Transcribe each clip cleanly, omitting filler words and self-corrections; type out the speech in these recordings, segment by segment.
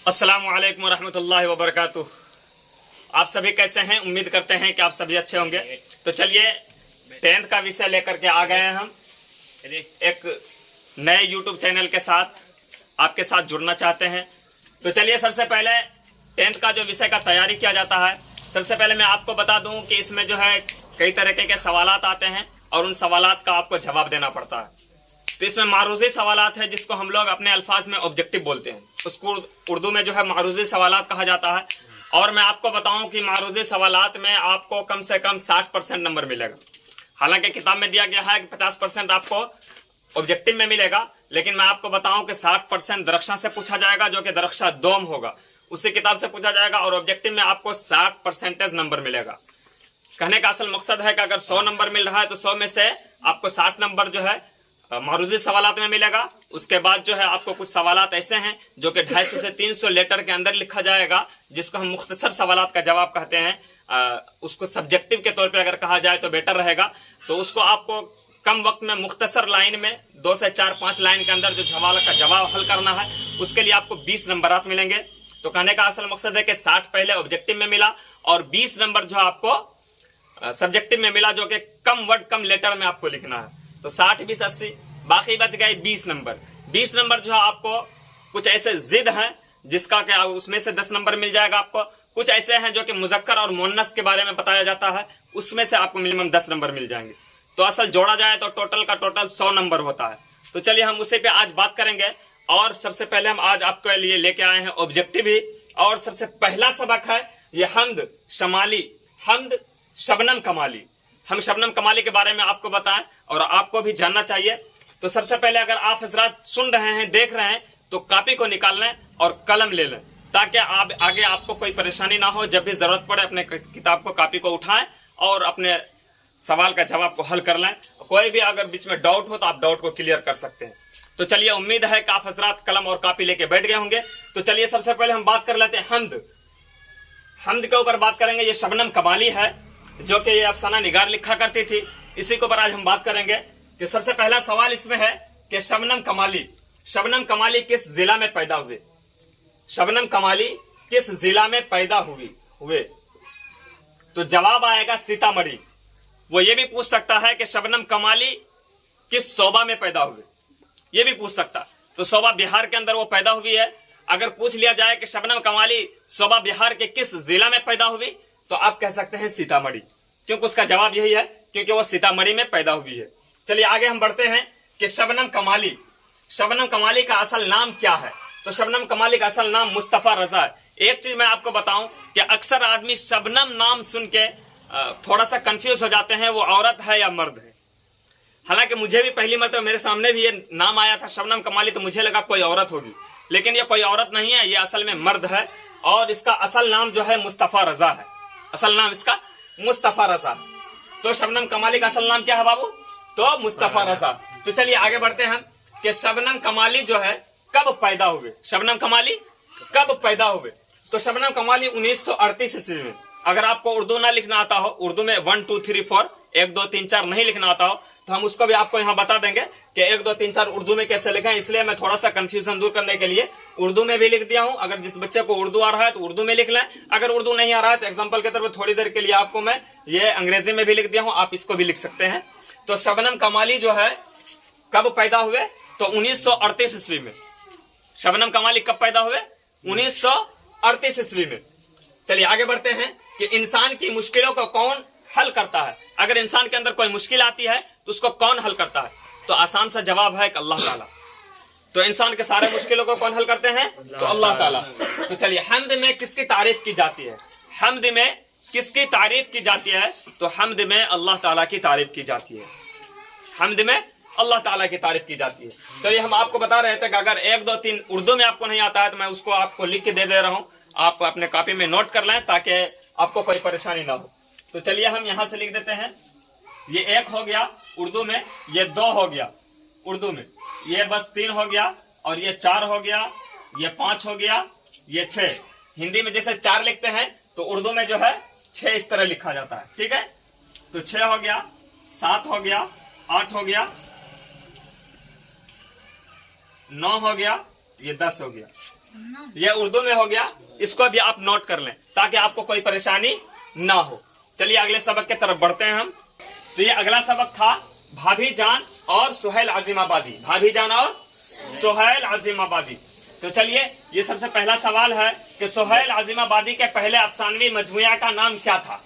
अस्सलामु अलैकुम वरहमतुल्लाहि वबरकातुह। आप सभी कैसे हैं? उम्मीद करते हैं कि आप सभी अच्छे होंगे। तो चलिए 10th का विषय लेकर के आ गए हैं हम एक नए YouTube चैनल के साथ, आपके साथ जुड़ना चाहते हैं। तो चलिए सबसे पहले 10th का जो विषय का तैयारी किया जाता है, सबसे पहले मैं आपको बता दूं कि इसमें जो है कई तरीके के सवालात आते हैं और उन सवालात का आपको जवाब देना पड़ता है। तो इसमें मारूजी सवालात है जिसको हम लोग अपने अल्फाज में ऑब्जेक्टिव बोलते हैं, उसको उर्दू में जो है मारूजी सवालात कहा जाता है। और मैं आपको बताऊं कि मारूजी सवालात में आपको कम से कम 60% नंबर मिलेगा। हालांकि किताब में दिया गया है कि 50% आपको ऑब्जेक्टिव में मिलेगा, लेकिन मैं आपको बताऊं कि 60% दरख्शां से पूछा जाएगा, जो कि दरख्शां दोम होगा, उसी किताब से पूछा जाएगा, और ऑब्जेक्टिव में आपको 60% नंबर मिलेगा। कहने का असल मकसद है कि अगर 100 नंबर मिल रहा है तो 100 में से आपको 60 नंबर जो है मारूजी सवालात में मिलेगा। उसके बाद जो है आपको कुछ सवालात ऐसे हैं जो कि 250 से 300 लेटर के अंदर लिखा जाएगा, जिसको हम मुख्तसर सवालात का जवाब कहते हैं। उसको सब्जेक्टिव के तौर पे अगर कहा जाए तो बेटर रहेगा। तो उसको आपको कम वक्त में मुख्तसर लाइन में 2 से 4-5 लाइन के अंदर जो सवाल का जवाब हल करना है, उसके लिए आपको 20 नंबरात मिलेंगे। तो कहने का असल मकसद है कि 60 पहले ऑब्जेक्टिव में मिला और 20 नंबर जो आपको सब्जेक्टिव में मिला, जो कि कम वर्ड कम लेटर में आपको लिखना है। तो 60 20 80 बाकी बच गए 20 नंबर। 20 नंबर जो है आपको कुछ ऐसे जिद हैं जिसका कि उसमें से 10 नंबर मिल जाएगा आपको। कुछ ऐसे हैं जो कि मुजक्कर और मुअन्नस के बारे में बताया जाता है, उसमें से आपको मिनिमम 10 नंबर मिल जाएंगे। तो असल जोड़ा जाए तो टोटल का टोटल 100 नंबर होता है। तो चलिए हम उसी पे आज बात करेंगे। और सबसे पहले हम आज आपके लिए लेके आए हैं ऑब्जेक्टिव ही। और सबसे पहला सबक है ये हमद शबनम कमाली। हम शबनम कमाली के बारे में आपको बताएं और आपको भी जानना चाहिए। तो सबसे पहले अगर आप हजरात सुन रहे हैं, देख रहे हैं, तो कॉपी को निकाल लें और कलम ले लें, ताकि आप आगे आपको कोई परेशानी ना हो। जब भी जरूरत पड़े अपने किताब को कॉपी को उठाएं और अपने सवाल का जवाब को हल कर लें। कोई भी अगर बीच में डाउट हो तो आप डाउट को क्लियर कर सकते हैं। तो चलिए, उम्मीद है कि आप हजरात कलम और कॉपी लेके बैठ गए होंगे। तो चलिए सबसे पहले हम बात कर लेते हैं हमद के ऊपर बात करेंगे। ये शबनम कमाली है जो कि ये अफसाना निगार लिखा करती थी, इसी के ऊपर आज हम बात करेंगे। कि सबसे पहला सवाल इसमें है कि शबनम कमाली किस जिला में पैदा हुए? शबनम कमाली किस जिला में पैदा हुए? तो जवाब आएगा सीतामढ़ी। वो ये भी पूछ सकता है कि शबनम कमाली किस शोबा में पैदा हुए, ये भी पूछ सकता है। तो शोबा बिहार के अंदर वो पैदा हुई है। अगर पूछ लिया जाए कि शबनम कमाली शोबा बिहार के किस जिला में पैदा हुई, तो आप कह सकते हैं सीतामढ़ी, क्योंकि उसका जवाब यही है, क्योंकि वो सीतामढ़ी में पैदा हुई है। चलिए आगे हम बढ़ते हैं कि शबनम कमाली का असल नाम क्या है? तो शबनम कमाली का असल नाम मुस्तफा रजा है। एक चीज मैं आपको बताऊं कि अक्सर आदमी शबनम नाम सुन के थोड़ा सा कंफ्यूज हो जाते हैं, वो औरत है या मर्द है। हालांकि मुझे भी पहली मरतबा मेरे सामने भी ये नाम आया था शबनम कमाली, तो मुझे लगा कोई औरत होगी, लेकिन ये कोई औरत नहीं है, ये असल में मर्द है। और इसका असल नाम जो है मुस्तफा रजा है। असल नाम इसका मुस्तफा रजा। तो शबनम कमाली का असल नाम क्या है बाबू? तो मुस्तफा रजा। तो चलिए आगे बढ़ते हैं कि शबनम कमाली जो है कब पैदा हुए? शबनम कमाली कब पैदा हुए? तो शबनम कमाली 1938 ईस्वी में। अगर आपको उर्दू ना लिखना आता हो, उर्दू में 1 2 3 4 1 2 3 4 नहीं लिखना आता हो, तो हम उसको भी आपको यहाँ बता देंगे कि 1 2 3 4 उर्दू में कैसे लिखें। इसलिए मैं थोड़ा सा कंफ्यूजन दूर करने के लिए उर्दू में भी लिख दिया हूँ। अगर जिस बच्चे को उर्दू आ रहा है तो उर्दू में लिख लें, अगर उर्दू नहीं आ रहा है तो एग्जाम्पल के तौर पर थोड़ी देर के लिए आपको मैं ये अंग्रेजी में भी लिख दिया हूँ, आप इसको भी लिख सकते हैं। तो शबनम कमाली जो है कब पैदा हुए? तो 1938 ईस्वी में। शबनम कमाली कब पैदा हुए? 1938 ईस्वी में। चलिए आगे बढ़ते हैं कि इंसान की मुश्किलों को कौन हल करता है? अगर इंसान के अंदर कोई मुश्किल आती है तो उसको कौन हल करता है? तो आसान सा जवाब है कि अल्लाह ताला। तो इंसान के सारे मुश्किलों को कौन हल करते हैं? तो अल्लाह ताला। तो चलिए, हमद में किसकी तारीफ की जाती है? हमद में किसकी तारीफ की जाती है? तो हमद में अल्लाह ताला की तारीफ की जाती है। हमद में अल्लाह ताला की तारीफ की जाती है। चलिए, हम आपको बता रहे थे कि अगर 1 2 3 उर्दू में आपको नहीं आता है तो मैं उसको आपको लिख के दे रहा हूं, आप अपने कॉपी में नोट कर लें ताकि आपको कोई परेशानी ना हो। तो चलिए हम यहां से लिख देते हैं। ये 1 हो गया उर्दू में, ये 2 हो गया उर्दू में, ये बस 3 हो गया, और ये 4 हो गया, ये 5 हो गया, ये 6। हिंदी में जैसे 4 लिखते हैं तो उर्दू में जो है 6 इस तरह लिखा जाता है। ठीक है, तो 6 हो गया, 7 हो गया, 8 हो गया, 9 हो गया, ये 10 हो गया। ये उर्दू में हो गया, इसको भी आप नोट कर लें ताकि आपको कोई परेशानी ना हो। चलिए अगले सबक की तरफ बढ़ते हैं हम। तो ये अगला सबक था भाभी जान और सुहेल अजीमाबादी, भाभी जान और सुहेल अजीमाबादी। तो चलिए ये सबसे पहला सवाल है कि सुहेल अजीमाबादी के पहले अफसानवी मजमुआ का नाम क्या था?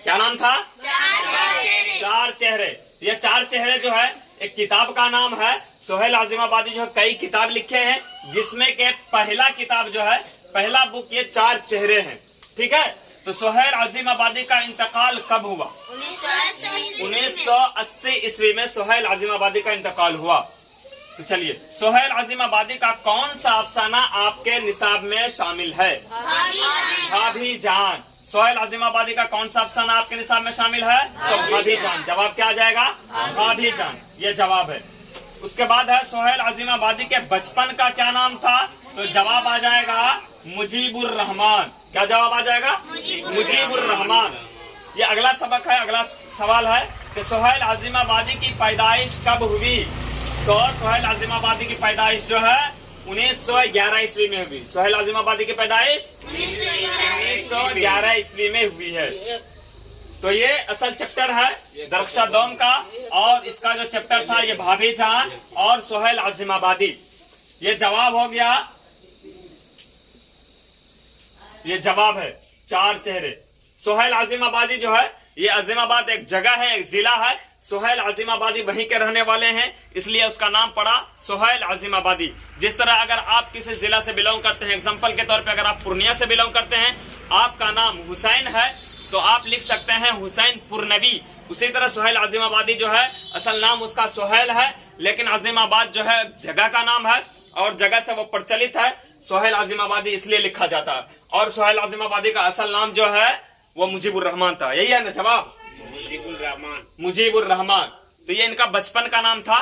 क्या नाम था? चार चेहरे। ये चार चेहरे जो है एक किताब का नाम है। सुहेल अजीमाबादी जो है कई किताब लिखे हैं, जिसमें के पहला किताब जो है, पहला बुक ये चार चेहरे हैं। ठीक है, तो सुहेल अजीमाबादी का इंतकाल कब हुआ? 1980 ईस्वी में सुहेल अजीमाबादी का इंतकाल हुआ। तो चलिए सुहेल अजीमाबादी का कौन सा अफसाना आपके निसाब में शामिल है? भाभी जान। सुहेल अजीमाबादी का कौन सा अफसाना आपके निसाब में शामिल है? तो भाभी जान। जवाब क्या आ जाएगा? भाभी जान, ये जवाब है। उसके बाद है सुहेल अजीमाबादी के बचपन का क्या नाम था? तो जवाब आ जाएगा मुजीबुर रहमान। क्या जवाब आ जाएगा? मुजीबुर रहमान। ये अगला सबक है, अगला सवाल है कि सुहेल अजीमाबादी की पैदाइश कब हुई? तो सुहेल अजीमाबादी की पैदाइश जो है 1911 ईस्वी में हुई। सुहेल अजीमाबादी की पैदाइश 1911 ईस्वी में हुई है। तो ये असल चैप्टर है दरख्शा दोम का, और इसका जो चैप्टर था ये भाभी जान और सुहेल अजीमाबादी। ये जवाब हो गया, ये जवाब है चार चेहरे। सुहेल अजीमाबादी जो है, ये अजीमाबाद एक जगह है, एक जिला है। सुहेल अजीमाबादी वहीं के रहने वाले हैं, इसलिए उसका नाम पड़ा सुहेल अजीमाबादी। जिस तरह अगर आप किसी जिला से बिलोंग करते हैं, एग्जांपल के तौर पे अगर आप पूर्णिया से बिलोंग करते हैं, आपका नाम हुसैन है, तो आप लिख सकते हैं हुसैन पुरनबी। उसी तरह सुहेल अजीमाबादी जो है असल नाम उसका सुहेल है, लेकिन अजीमाबाद जो है जगह का नाम है और जगह से वो प्रचलित है। सुहेल अजीमाबादी इसलिए लिखा जाता है। और सुहेल अजीमाबादी का असल नाम जो है वो मुजीबुर रहमान था। यही है ना जवाब? मुजीबुर रहमान। मुजीबुर रहमान। तो ये इनका बचपन का नाम था,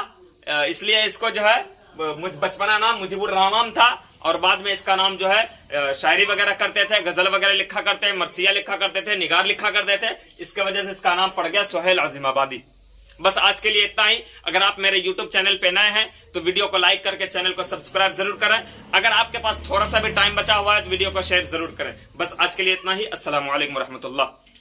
इसलिए इसको जो है बचपना नाम मुजीबुर रहमान था। और बाद में इसका नाम जो है शायरी वगैरह करते थे, गजल वगैरह लिखा करते थे, मरसिया लिखा करते थे, निगार लिखा करते थे, इसके वजह से इसका नाम पड़ गया सुहेल अजीमाबादी। बस आज के लिए इतना ही। अगर आप मेरे YouTube चैनल पे नए हैं तो वीडियो को लाइक करके चैनल को सब्सक्राइब जरूर करें। अगर आपके पास थोड़ा सा भी टाइम बचा हुआ है तो वीडियो को शेयर जरूर करें। बस आज के लिए इतना ही। अस्सलाम वालेकुम रहमतुल्लाह।